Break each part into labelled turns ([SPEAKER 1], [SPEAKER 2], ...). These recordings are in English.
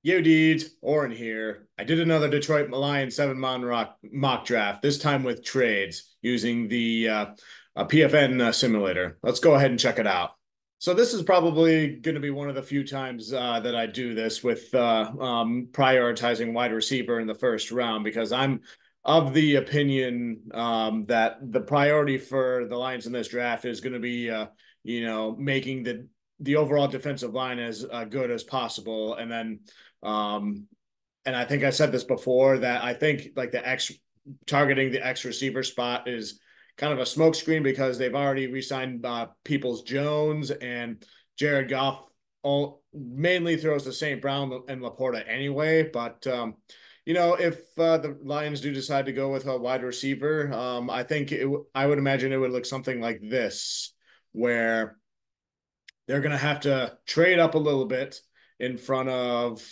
[SPEAKER 1] Yo, dudes, Oren here. I did another Detroit Lions 7-man mock draft, this time with trades using the PFN simulator. Let's go ahead and check it out. So this is probably going to be one of the few times that I do this with prioritizing wide receiver in the first round because I'm of the opinion that the priority for the Lions in this draft is going to be, making the overall defensive line as good as possible, and then um, and I think I said this before that I think like the X targeting the X receiver spot is kind of a smokescreen because they've already re-signed Peoples Jones, and Jared Goff mainly throws to St. Brown and Laporta anyway. But if the Lions do decide to go with a wide receiver, I think I would imagine it would look something like this, where they're going to have to trade up a little bit in front of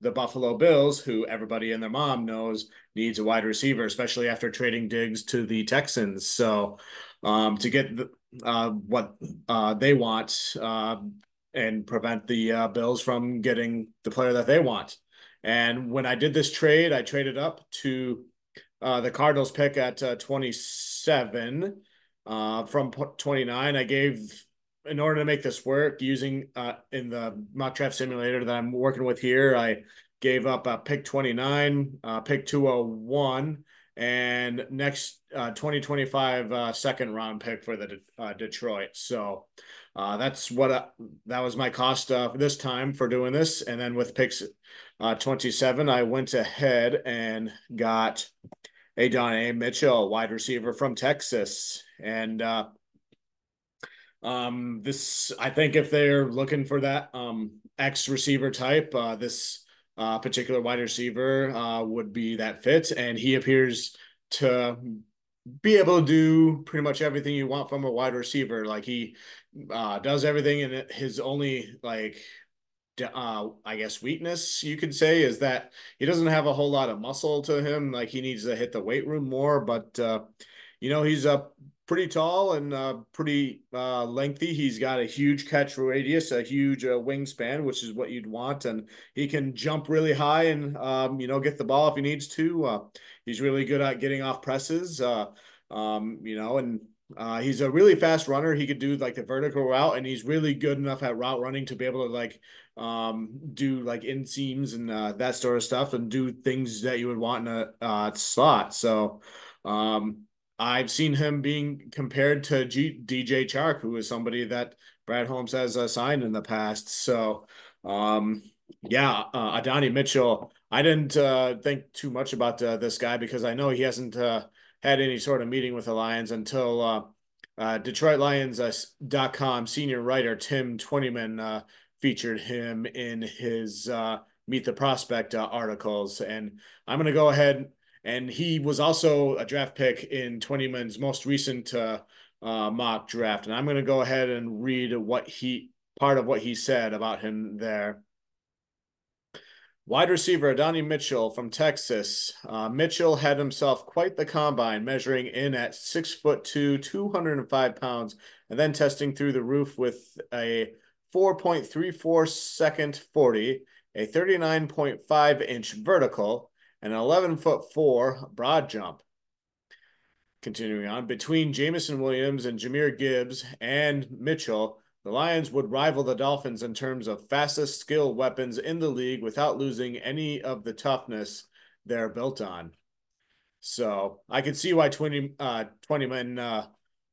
[SPEAKER 1] the Buffalo Bills, who everybody and their mom knows needs a wide receiver, especially after trading Diggs to the Texans. So to get what they want and prevent the Bills from getting the player that they want. And when I did this trade, I traded up to the Cardinals pick at 27 from 29. I gave in order to make this work using in the mock draft simulator that I'm working with here, I gave up pick 29, pick 201, and next 2025 second round pick for the Detroit. So that's that was my cost this time for doing this. And then with picks 27, I went ahead and got Adonai Mitchell, wide receiver from Texas. And this, I think if they're looking for that X receiver type, this particular wide receiver would be that fit, and he appears to be able to do pretty much everything you want from a wide receiver. Like he does everything, and his only I guess weakness you could say is that he doesn't have a whole lot of muscle to him. Like he needs to hit the weight room more, but he's pretty tall and pretty lengthy. He's got a huge catch radius, a huge wingspan, which is what you'd want, and he can jump really high and get the ball if he needs to. He's really good at getting off presses. And he's a really fast runner. He could do like the vertical route, and he's really good enough at route running to be able to do like inseams and that sort of stuff and do things that you would want in a slot. So I've seen him being compared to DJ Chark, who is somebody that Brad Holmes has signed in the past. So yeah, Adonai Mitchell. I didn't think too much about this guy because I know he hasn't had any sort of meeting with the Lions until DetroitLions.com senior writer Tim Twentyman featured him in his Meet the Prospect articles. And I'm going to go ahead, and he was also a draft pick in Twentyman's most recent mock draft. And I'm going to go ahead and read part of what he said about him there. Wide receiver Adonai Mitchell from Texas. Mitchell had himself quite the combine, measuring in at 6'2", 205 pounds, and then testing through the roof with a 4.34 second 40, a 39.5-inch vertical, and an 11'4" broad jump. Continuing on, between Jameson Williams and Jahmyr Gibbs and Mitchell, the Lions would rival the Dolphins in terms of fastest skill weapons in the league without losing any of the toughness they're built on. So I could see why Twentyman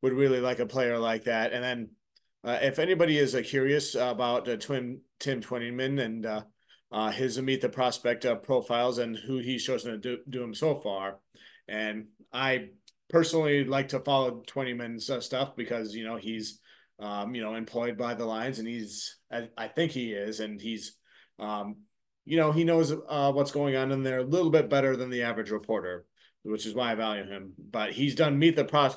[SPEAKER 1] would really like a player like that. And then if anybody is curious about Tim Twentyman and his Meet the Prospect profiles and who he's chosen to do him so far, and I personally like to follow Twentyman's stuff because he's employed by the Lions, and I think he is, and he's, he knows what's going on in there a little bit better than the average reporter, which is why I value him. But he's done Meet the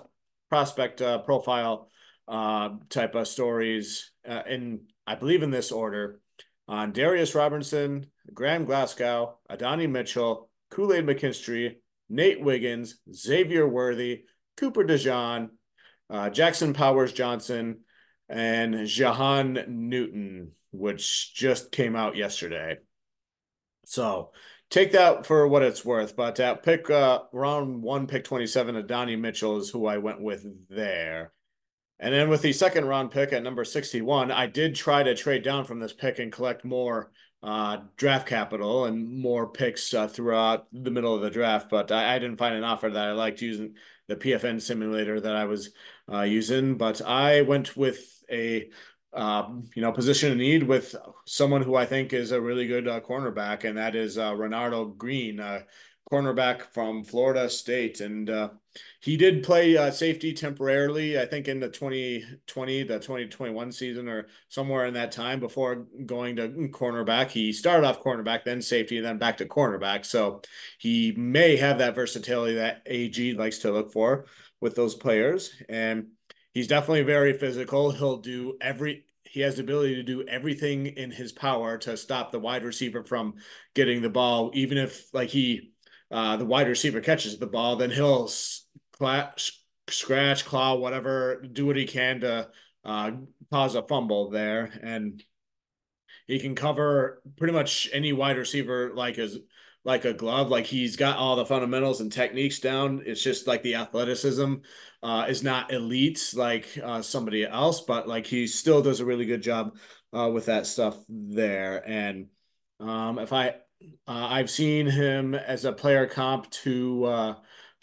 [SPEAKER 1] Prospect profile type of stories in, I believe, in this order on Darius Robertson, Graham Glasgow, Adonai Mitchell, Kool-Aid McKinstry, Nate Wiggins, Xavier Worthy, Cooper DeJean, Jackson Powers Johnson, and Jahan Newton, which just came out yesterday. So take that for what it's worth. But at pick round one, pick 27, Adonai Mitchell is who I went with there. And then with the second round pick at number 61, I did try to trade down from this pick and collect more draft capital and more picks throughout the middle of the draft. But I didn't find an offer that I liked using the PFN simulator that I was using. But I went with a position of need with someone who I think is a really good cornerback, and that is Renardo Green, cornerback from Florida State. And he did play safety temporarily, I think in the 2020, the 2021 season or somewhere in that time before going to cornerback. He started off cornerback, then safety, and then back to cornerback. So he may have that versatility that AG likes to look for with those players. And he's definitely very physical. He has the ability to do everything in his power to stop the wide receiver from getting the ball, even if the wide receiver catches the ball, then he'll scratch, claw, whatever, do what he can to uh, cause a fumble there. And he can cover pretty much any wide receiver like a glove. Like he's got all the fundamentals and techniques down. It's just like the athleticism is not elite like somebody else, but like he still does a really good job with that stuff there. And if I've seen him as a player comp to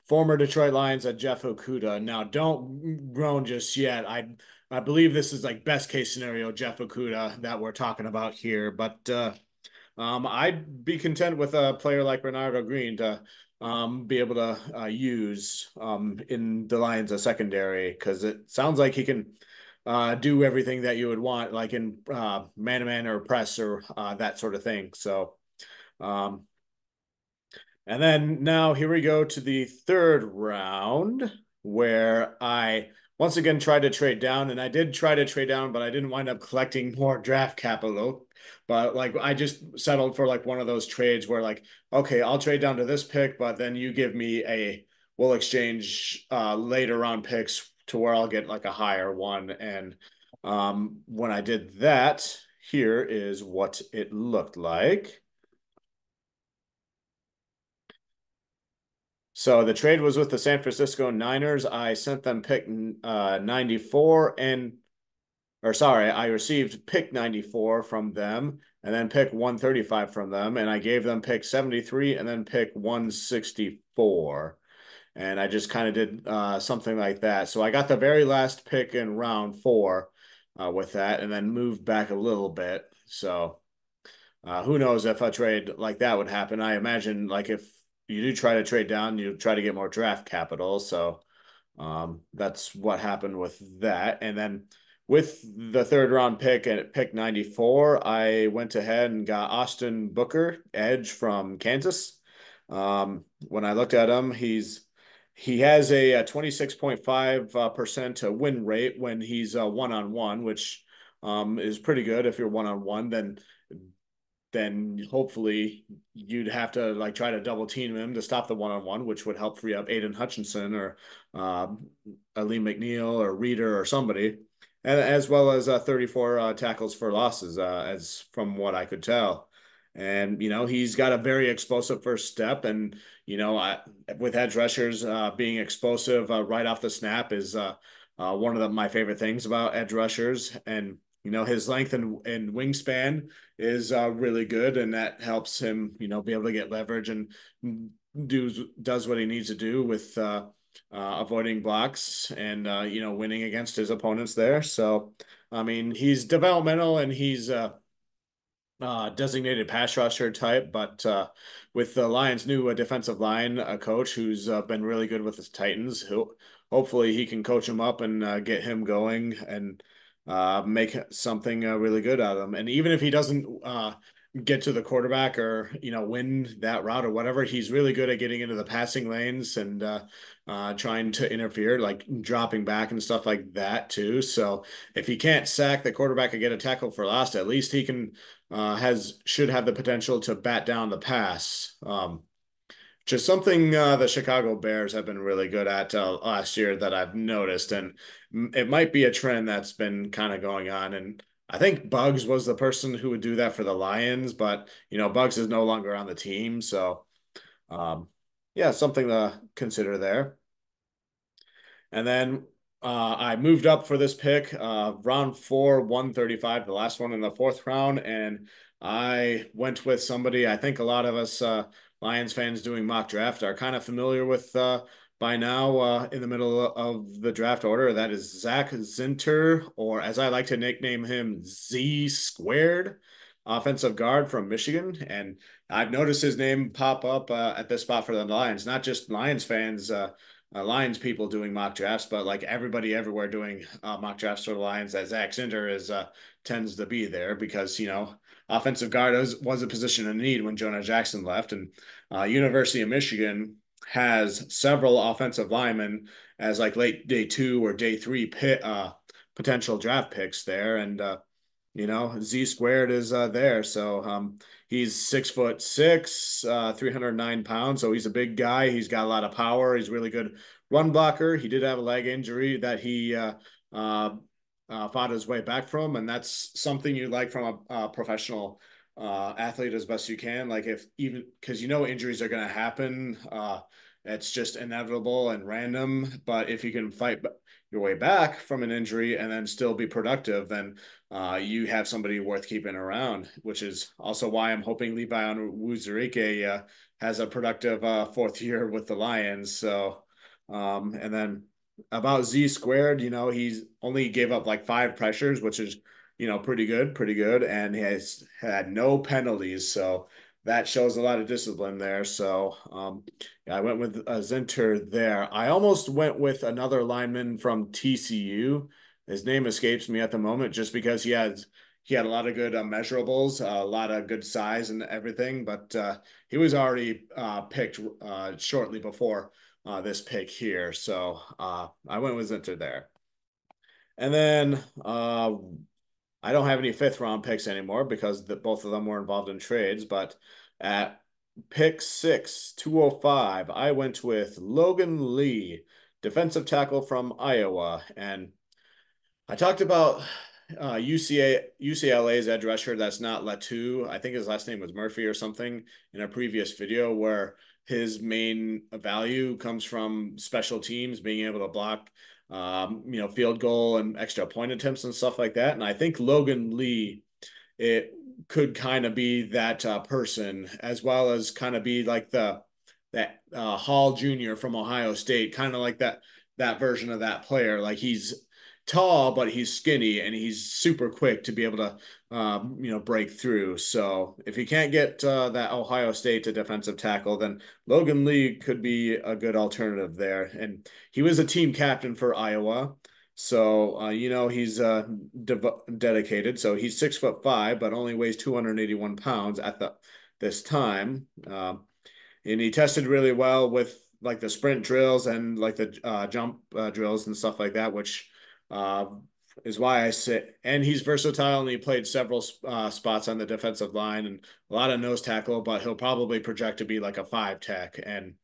[SPEAKER 1] former Detroit Lions Jeff Okuda. Now, don't groan just yet. I believe this is like best case scenario Jeff Okuda that we're talking about here, but I'd be content with a player like Bernardo Green to be able to use in the Lions' secondary because it sounds like he can do everything that you would want, like in man-to-man or press or that sort of thing. So, um, and then now here we go to the third round where I once again tried to trade down, and I did try to trade down, but I didn't wind up collecting more draft capital. But like I just settled for like one of those trades where like, okay, I'll trade down to this pick, but then you give me we'll exchange later round picks to where I'll get like a higher one. And when I did that, here is what it looked like. So the trade was with the San Francisco Niners. I sent them pick 94 or sorry, I received pick 94 from them and then pick 135 from them. And I gave them pick 73 and then pick 164. And I just kind of did something like that. So I got the very last pick in round four with that and then moved back a little bit. So who knows if a trade like that would happen? I imagine like if you do try to trade down, you try to get more draft capital. So that's what happened with that. And then with the third round pick at pick 94, I went ahead and got Austin Booker, edge from Kansas. When I looked at him, he has a 26.5% win rate when he's one-on-one, which is pretty good if you're one-on-one. Then hopefully you'd have to like try to double team him to stop the one-on-one, which would help free up Aiden Hutchinson or uh, Ali McNeil or Reader or somebody, and as well as 34 tackles for losses, as from what I could tell. And he's got a very explosive first step, and with edge rushers being explosive right off the snap is one of my favorite things about edge rushers, and his length and wingspan is really good, and that helps him, be able to get leverage and does what he needs to do with avoiding blocks and winning against his opponents there. So, I mean, he's developmental and he's designated pass rusher type, but with the Lions' new defensive line coach who's been really good with his Titans, who hopefully he can coach him up and get him going and make something really good out of him. And even if he doesn't get to the quarterback or win that route or whatever, he's really good at getting into the passing lanes and trying to interfere, like dropping back and stuff like that too. So if he can't sack the quarterback and get a tackle for loss, at least he can should have the potential to bat down the pass. Just something the Chicago Bears have been really good at last year that I've noticed, and it might be a trend that's been kind of going on. And I think Bugs was the person who would do that for the Lions, but Bugs is no longer on the team, so um, yeah, something to consider there. And then I moved up for this pick, round four, 135, the last one in the fourth round. And I went with somebody I think a lot of us Lions fans doing mock draft are kind of familiar with by now in the middle of the draft order. That is Zach Zinter, or as I like to nickname him, Z squared, offensive guard from Michigan. And I've noticed his name pop up at this spot for the Lions, not just Lions fans. Lions people doing mock drafts, but like everybody everywhere doing mock drafts for the Lions. That Zach Cinder is tends to be there because offensive guard was a position in need when Jonah Jackson left, and University of Michigan has several offensive linemen as like late day two or day three potential draft picks there, and Z squared is there. So he's 6'6", 309 pounds. So he's a big guy. He's got a lot of power. He's a really good run blocker. He did have a leg injury that he uh, fought his way back from, and that's something you like from a professional athlete as best you can. Like if even because injuries are going to happen. It's just inevitable and random. But if you can fight your way back from an injury and then still be productive, then you have somebody worth keeping around, which is also why I'm hoping Levi Onwuzurike has a productive fourth year with the Lions. So, and then about Z squared, he's only gave up like 5 pressures, which is, pretty good. And he has had no penalties. So that shows a lot of discipline there. So, yeah, I went with Zinter there. I almost went with another lineman from TCU. His name escapes me at the moment just because he had a lot of good measurables, a lot of good size and everything, but he was already picked shortly before this pick here. So I went with Zinter there. And then I don't have any fifth round picks anymore because both of them were involved in trades. But at pick six, 205, I went with Logan Lee, defensive tackle from Iowa. And I talked about UCLA's edge rusher that's not Latu. I think his last name was Murphy or something in a previous video where his main value comes from special teams being able to block, field goal and extra point attempts and stuff like that. And I think Logan Lee it could kind of be that person as well as kind of be like that Hall Jr. from Ohio State, kind of like that version of that player. Like he's tall, but he's skinny and he's super quick to be able to break through. So if you can't get that Ohio State to defensive tackle, then Logan Lee could be a good alternative there. And he was a team captain for Iowa. So he's dedicated. So he's 6'5", but only weighs 281 pounds at this time. And he tested really well with like the sprint drills and like the jump drills and stuff like that, which uh, is why I say. And he's versatile and he played several spots on the defensive line and a lot of nose tackle, but he'll probably project to be like a 5 tech. And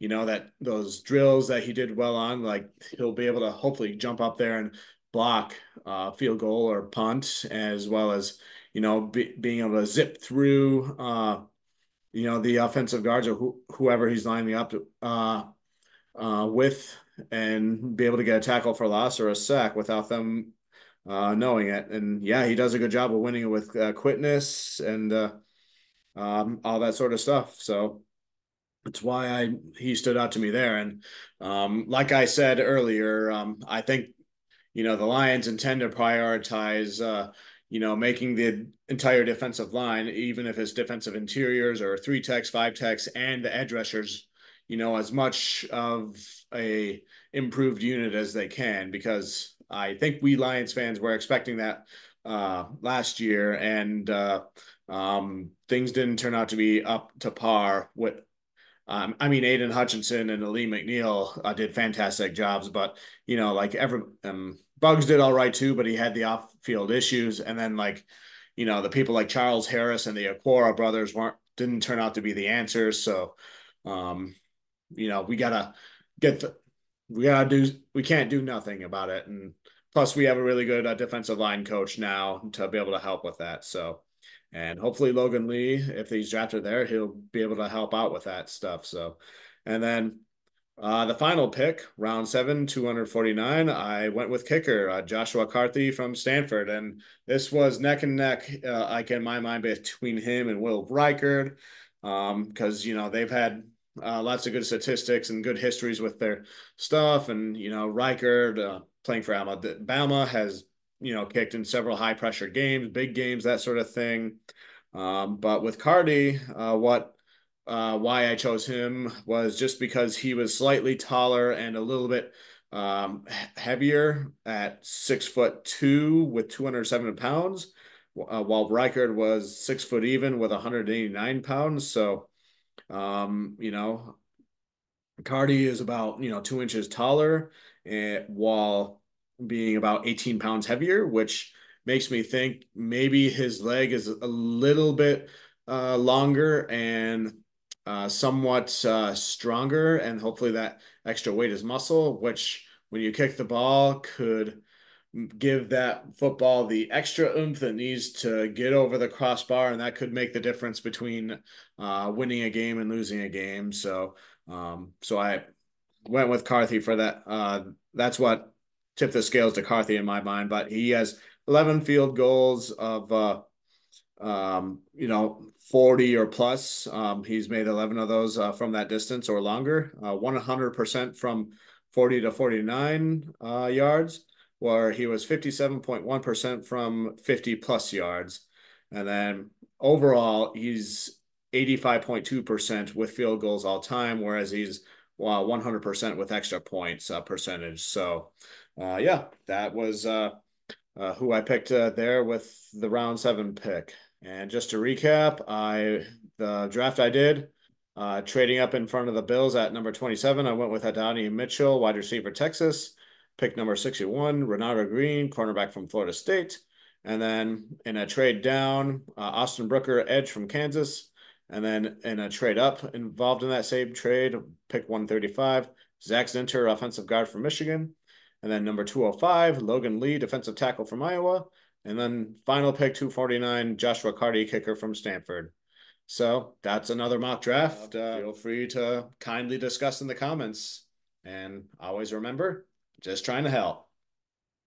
[SPEAKER 1] that those drills that he did well on, like he'll be able to hopefully jump up there and block field goal or punt, as well as being able to zip through the offensive guards or whoever he's lining up with, and be able to get a tackle for loss or a sack without them knowing it. And yeah, he does a good job of winning it with quickness and all that sort of stuff. So that's why he stood out to me there. And like I said earlier, I think the Lions intend to prioritize making the entire defensive line, even if it's defensive interiors or 3 techs, 5 techs, and the edge rushers, as much of a improved unit as they can, because I think we Lions fans were expecting that last year, and things didn't turn out to be up to par with I mean, Aiden Hutchinson and Lee McNeil did fantastic jobs, but like Bugs did all right too, but he had the off-field issues, and then like the people like Charles Harris and the Aquara brothers didn't turn out to be the answers. So, um, we gotta get the, we can't do nothing about it, and Plus, we have a really good defensive line coach now to be able to help with that. So, and hopefully Logan Lee, if he's drafted there, he'll be able to help out with that stuff. So, and then the final pick, round seven, 249, I went with kicker, Joshua Carthy from Stanford. And this was neck and neck, like in my mind, between him and Will Reichard, because, they've had lots of good statistics and good histories with their stuff. And, Reichard, playing for Alabama, has, kicked in several high pressure games, big games, that sort of thing. But with Carty, why I chose him was just because he was slightly taller and a little bit heavier at 6'2" with 207 pounds, while Reichard was 6 foot even with 189 pounds. So, um, you know, Cardi is about, 2 inches taller, while being about 18 pounds heavier, which makes me think maybe his leg is a little bit longer and somewhat stronger, and hopefully that extra weight is muscle, which when you kick the ball could give that football the extra oomph that needs to get over the crossbar, and that could make the difference between winning a game and losing a game. So I went with Carthy for that. That's what tipped the scales to Carthy in my mind. But he has 11 field goals of 40 or plus. He's made 11 of those from that distance or longer, 100% from 40 to 49 yards, where he was 57.1% from 50 plus yards. And then overall, he's 85.2% with field goals all time, whereas he's 100% with extra points percentage. So, yeah, that was who I picked there with the round seven pick. And just to recap, the draft I did, trading up in front of the Bills at number 27, I went with Adonai Mitchell, wide receiver, Texas. Pick number 61, Renata Green, cornerback from Florida State. And then in a trade down, Austin Brooker, edge from Kansas. And then in a trade up involved in that same trade, pick 135, Zach Zinter, offensive guard from Michigan. And then number 205, Logan Lee, defensive tackle from Iowa. And then final pick 249, Joshua Carty, kicker from Stanford. So that's another mock draft. Feel free to kindly discuss in the comments. And always remember, just trying to help.